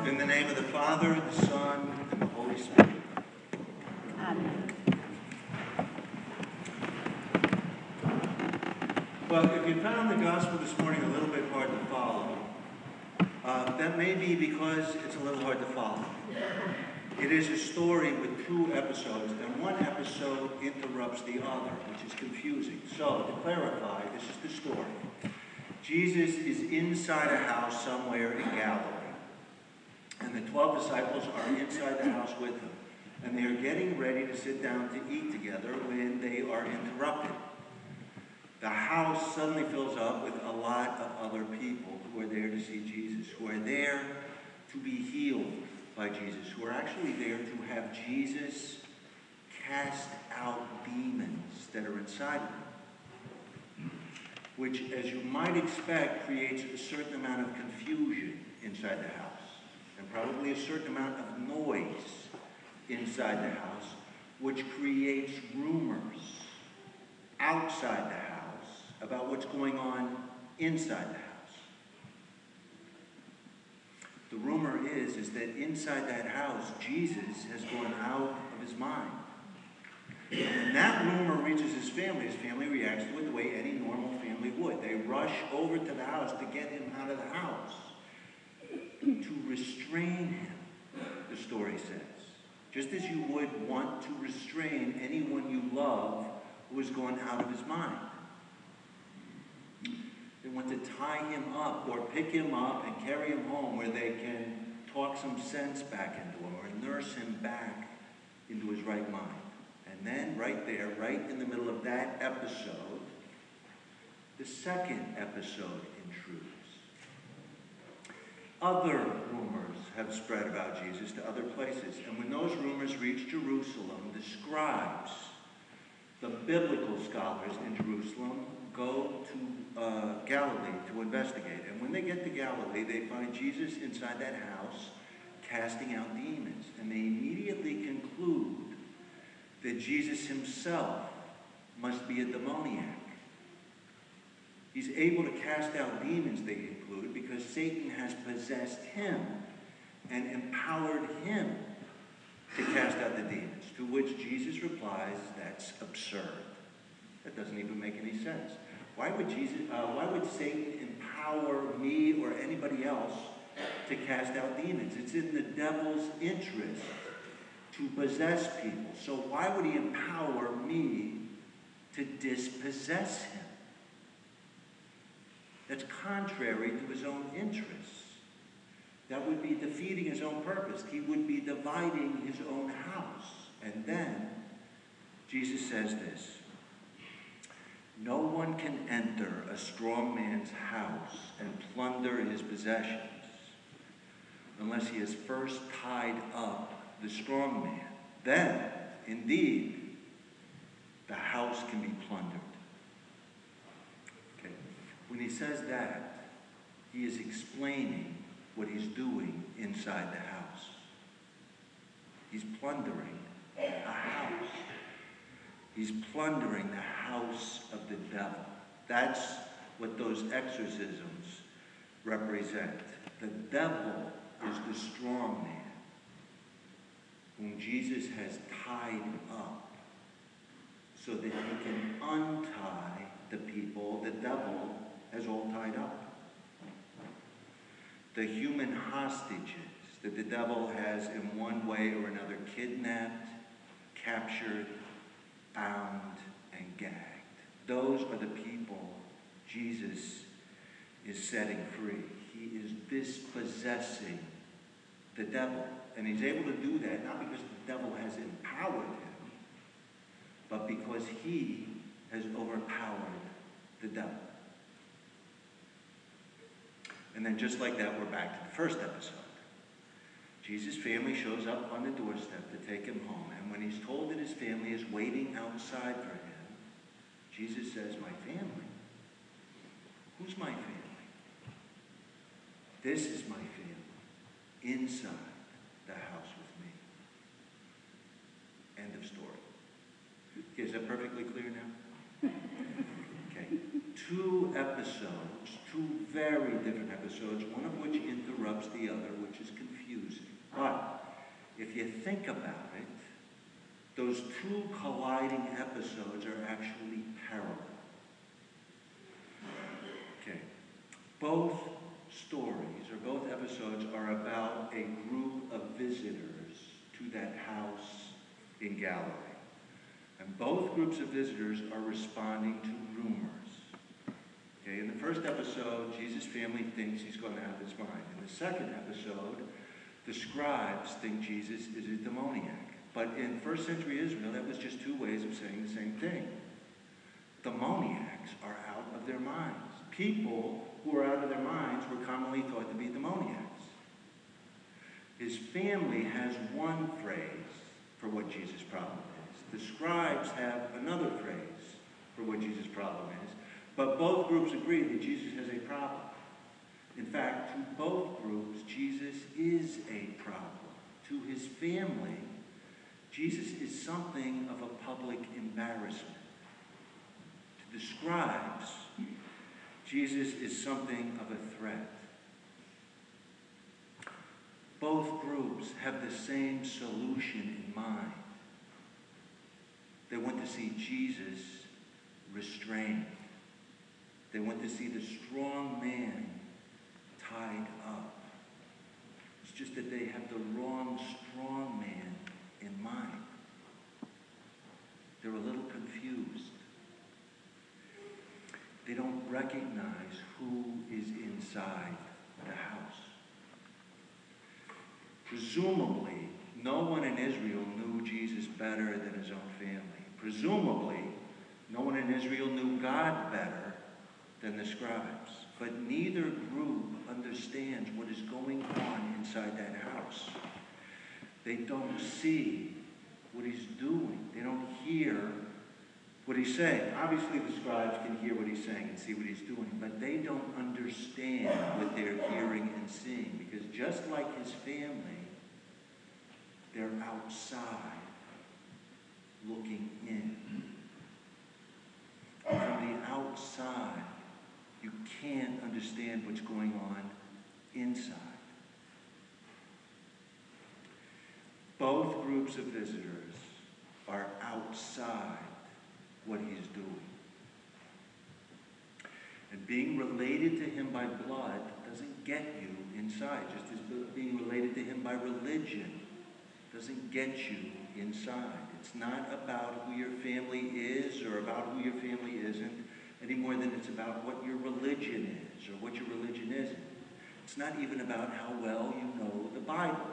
In the name of the Father, the Son, and the Holy Spirit. Amen. Well, if you found the gospel this morning a little bit hard to follow, that may be because it's a little hard to follow. It is a story with two episodes, and one episode interrupts the other, which is confusing. So, to clarify, this is the story. Jesus is inside a house somewhere in Galilee, and the 12 disciples are inside the house with him, and they are getting ready to sit down to eat together when they are interrupted. The house suddenly fills up with a lot of other people who are there to see Jesus, who are there to be healed by Jesus, who are actually there to have Jesus cast out demons that are inside of them, which, as you might expect, creates a certain amount of confusion inside the house, and probably a certain amount of noise inside the house, which creates rumors outside the house about what's going on inside the house. The rumor is that inside that house, Jesus has gone out of his mind. And when that rumor reaches his family reacts to it the way any normal family would. They rush over to the house to get him out of the house, to restrain him, the story says. Just as you would want to restrain anyone you love who has gone out of his mind. They want to tie him up or pick him up and carry him home where they can talk some sense back into him or nurse him back into his right mind. And then right there, right in the middle of that episode, the second episode intrudes. Other rumors have spread about Jesus to other places. And when those rumors reach Jerusalem, the scribes, the biblical scholars in Jerusalem, go to Galilee to investigate. And when they get to Galilee, they find Jesus inside that house casting out demons. And they immediately conclude that Jesus himself must be a demoniac. He's able to cast out demons, they conclude, because Satan has possessed him and empowered him to cast out the demons. To which Jesus replies, that's absurd. That doesn't even make any sense. Why would Satan empower me or anybody else to cast out demons? It's in the devil's interest to possess people. So why would he empower me to dispossess him? That's contrary to his own interests. That would be defeating his own purpose. He would be dividing his own house. And then Jesus says this: no one can enter a strong man's house and plunder his possessions unless he has first tied up the strong man. Then, indeed, the house can be plundered. Okay. When he says that, he is explaining what he's doing inside the house. He's plundering a house. He's plundering the house of the devil. That's what those exorcisms represent. The devil is the strong man whom Jesus has tied up so that he can untie the people the devil has all tied up. The human hostages that the devil has in one way or another kidnapped, captured, bound, and gagged. Those are the people Jesus is setting free. He is dispossessing the devil. And he's able to do that not because the devil has empowered him, but because he has overpowered the devil. And then just like that, we're back to the first episode. Jesus' family shows up on the doorstep to take him home. And when he's told that his family is waiting outside for him, Jesus says, my family? Who's my family? This is my family inside the house with me. End of story. Okay, is that perfectly clear now? Okay. Two episodes, two very different episodes, one of which interrupts the other, which is confusing. if you think about it, those two colliding episodes are actually parallel. Okay. Both stories, or both episodes, are about a group of visitors to that house in Galilee. And both groups of visitors are responding to rumors. Okay, in the first episode, Jesus' family thinks he's going to have his mind. In the second episode, the scribes think Jesus is a demoniac. But in first century Israel, that was just two ways of saying the same thing. Demoniacs are out of their minds. People who are out of their minds were commonly thought to be demoniacs. His family has one phrase for what Jesus' problem is. The scribes have another phrase for what Jesus' problem is. But both groups agree that Jesus has a problem. In fact, to both groups, Jesus is a problem. To his family, Jesus is something of a public embarrassment. To the scribes, Jesus is something of a threat. Both groups have the same solution in mind. They want to see Jesus restrained. They want to see the strong man tied up. It's just that they have the wrong strong man in mind. They're a little confused. They don't recognize who is inside the house. Presumably, no one in Israel knew Jesus better than his own family. Presumably, no one in Israel knew God better than the scribes. But neither group understands what is going on inside that house. They don't see what he's doing. They don't hear what he's saying. Obviously, the scribes can hear what he's saying and see what he's doing, but they don't understand what they're hearing and seeing, because just like his family, they're outside looking in. From the outside, you can't understand what's going on inside. Both groups of visitors are outside what he's doing. And being related to him by blood doesn't get you inside, just as being related to him by religion doesn't get you inside. It's not about who your family is or about who your family isn't, any more than it's about what your religion is or what your religion isn't. It's not even about how well you know the Bible.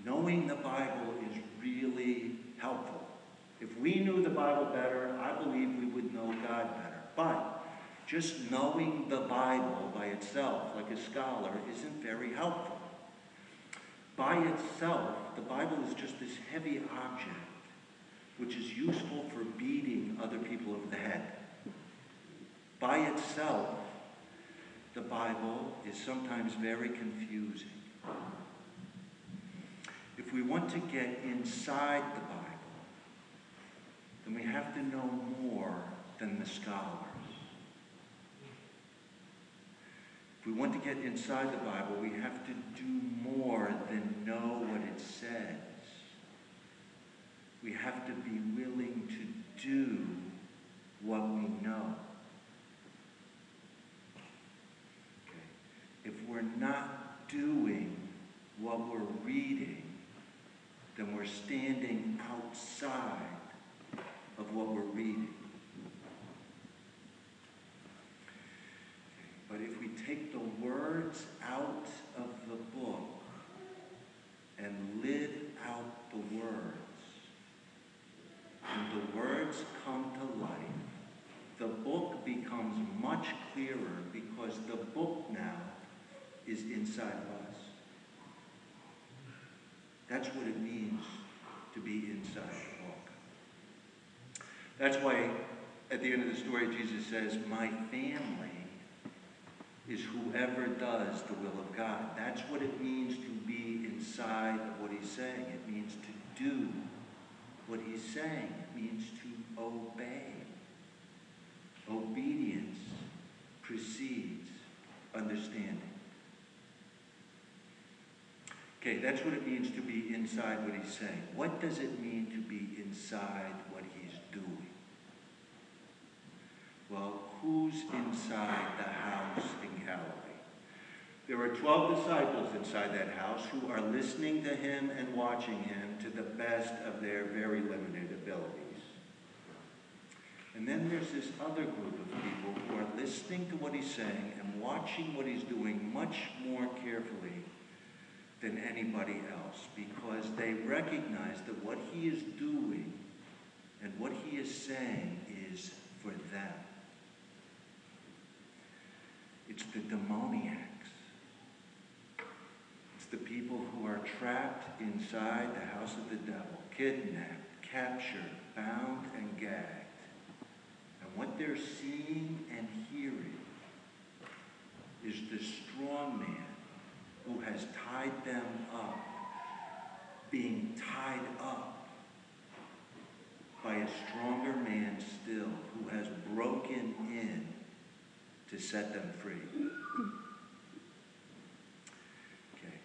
Knowing the Bible is really helpful. If we knew the Bible better, I believe we would know God better. But just knowing the Bible by itself, like a scholar, isn't very helpful. By itself, the Bible is just this heavy object which is useful for beating other people over the head. By itself, the Bible is sometimes very confusing. If we want to get inside the Bible, then we have to know more than the scholars. If we want to get inside the Bible, we have to do more than know what it says. We have to be willing to do what we know. Okay. If we're not doing what we're reading, then we're standing outside of what we're reading. But if we take the words out of the book and live out the words, and the words come to life, the book becomes much clearer because the book now is inside of us. That's what it means to be inside the book. That's why at the end of the story Jesus says, "My family is whoever does the will of God." That's what it means to be inside of what he's saying. It means to do what he's saying. It means to obey. Obedience precedes understanding. Okay, that's what it means to be inside what he's saying. What does it mean to be inside what he's doing? Well, who's inside the house in Galilee? There were 12 disciples inside that house who are listening to him and watching him to the best of their very limited abilities. And then there's this other group of people who are listening to what he's saying and watching what he's doing much more carefully than anybody else, because they recognize that what he is doing and what he is saying is for them. It's the demoniacs. It's the people who are trapped inside the house of the devil, kidnapped, captured, bound, and gagged. And what they're seeing and hearing is the strong man who has tied them up, being tied up by a stronger man still who has broken in to set them free. Okay.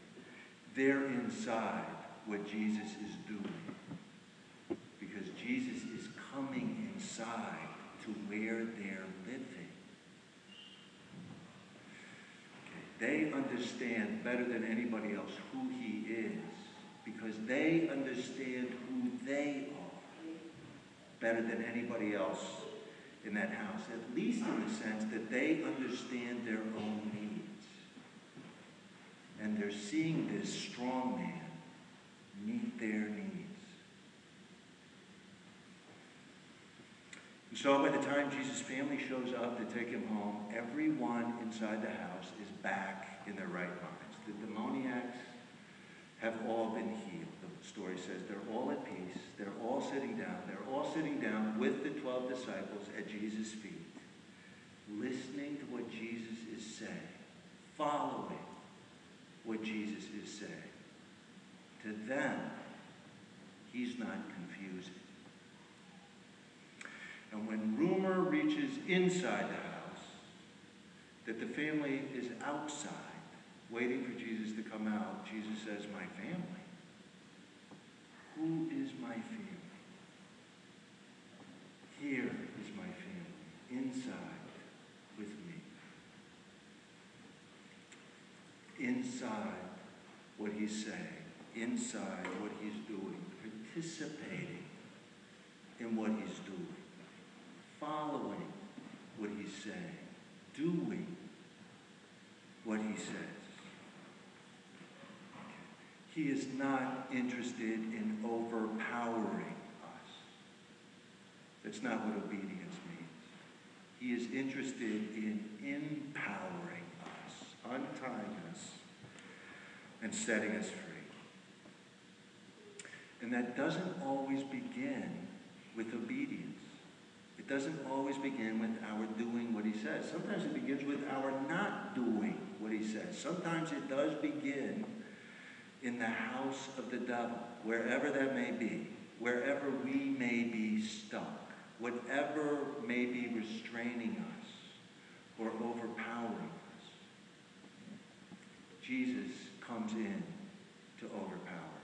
They're inside what Jesus is doing, because Jesus is coming inside to where they're living. Okay. They understand better than anybody else who he is, because they understand who they are better than anybody else in that house, at least in the sense that they understand their own needs. And they're seeing this strong man meet their needs. And so by the time Jesus' family shows up to take him home, everyone inside the house is back in their right minds. The demoniacs have all been healed. The story says they're all at peace. They're all sitting down. They're all sitting down with the 12 disciples at Jesus' feet, listening to what Jesus is saying, following what Jesus is saying. To them, he's not confusing. And when rumor reaches inside the house that the family is outside, waiting for Jesus to come out, Jesus says, "My family? Who is my family? Here is my family, inside with me." Inside what he's saying, inside what he's doing, participating in what he's doing, following what he's saying, doing what he says. He is not interested in overpowering us. That's not what obedience means. He is interested in empowering us, untying us, and setting us free. And that doesn't always begin with obedience. It doesn't always begin with our doing what he says. Sometimes it begins with our not doing what he says. Sometimes it does begin in the house of the devil, wherever that may be, wherever we may be stuck, whatever may be restraining us or overpowering us. Jesus comes in to overpower.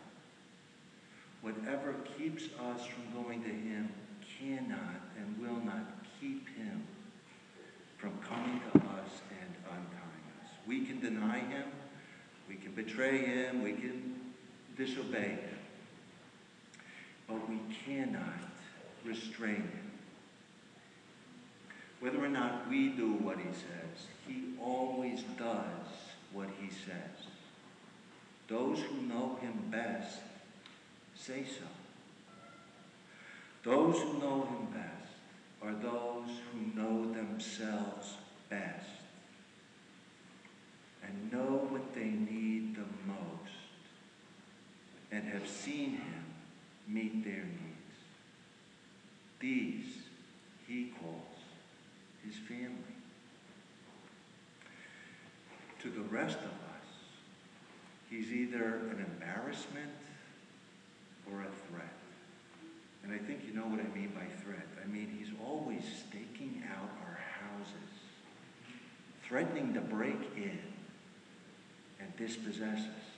Whatever keeps us from going to him cannot and will not keep him from coming to us and untying us. We can deny him. We can betray him, we can disobey him, but we cannot restrain him. Whether or not we do what he says, he always does what he says. Those who know him best say so. Those who know him best are those who know themselves best and know what they need the most and have seen him meet their needs. These he calls his family. To the rest of us, he's either an embarrassment or a threat. And I think you know what I mean by threat. I mean, he's always staking out our houses, threatening to break in and dispossess us.